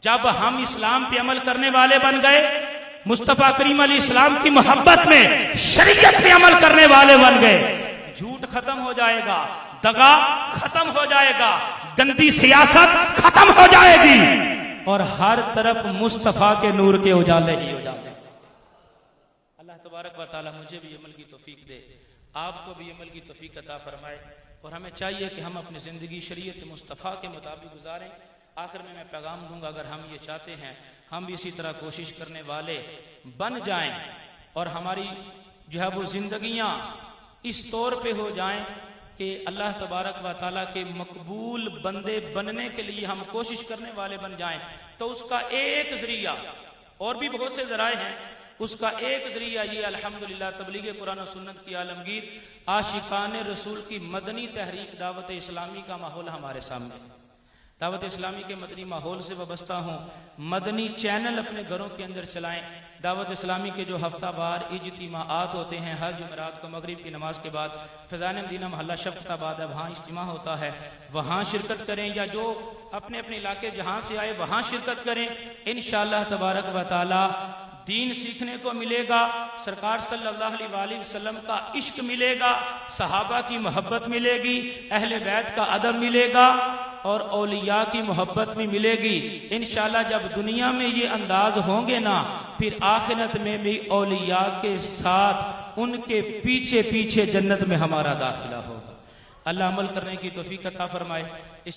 जब हम इस्लाम पे अमल करने वाले बन गए, मुस्तफा करीम अलैहिस्सलाम की मोहब्बत में शरीयत पे अमल करने वाले बन गए, झूठ खत्म हो जाएगा, दगा खत्म हो जाएगा, गंदी सियासत खत्म हो जाएगी और हर तरफ मुस्तफा के नूर के उजाले ही उजाले। अल्लाह तबारक व तआला मुझे भी अमल की तौफीक दे, आपको भी अमल की तौफीक अता फरमाए, और हमें चाहिए कि हम अपनी जिंदगी शरीयत मुस्तफा के मुताबिक गुजारें। आखिर में मैं पैगाम दूंगा, अगर हम ये चाहते हैं हम भी इसी तरह कोशिश करने वाले बन जाएं और हमारी जो है वो जिंदगियां इस तौर पे हो जाएं कि अल्लाह तबारक व तआला के मकबूल बंदे बनने के लिए हम कोशिश करने वाले बन जाएं, तो उसका एक जरिया, और भी बहुत से जराए हैं, उसका एक जरिया ये अल्हम्दुलिल्लाह तबलीग कुरान और सुन्नत की आलमगीर आशिकान रसूल की मदनी तहरीक दावत इस्लामी का माहौल हमारे सामने। दावत इस्लामी के मदनी माहौल से वाबस्ता हूँ, मदनी चैनल अपने घरों के अंदर चलाएं। दावत इस्लामी के जो हफ्तावार इज्तिमाआत होते हैं, हर जुमेरात को मगरिब की नमाज के बाद फैज़ान मदीना मोहल्ला शफ़क़ताबाद है, वहाँ इज्तिमा होता है, वहाँ शिरकत करें, या जो अपने अपने इलाके जहाँ से आए वहाँ शिरकत करें। इंशाअल्लाह तबारक व तआला दीन सीखने को मिलेगा, सरकार सल्लल्लाहु अलैहि वसल्लम का इश्क मिलेगा, सहाबा की मोहब्बत मिलेगी, अहले बैत का अदब मिलेगा और औलिया की मोहब्बत भी मिलेगी। इंशाअल्लाह जब दुनिया में ये अंदाज होंगे ना, फिर आखिरत में भी औलिया के साथ उनके पीछे पीछे जन्नत में हमारा दाखिला होगा। अल्लाह अमल करने की तौफीक अता फरमाए।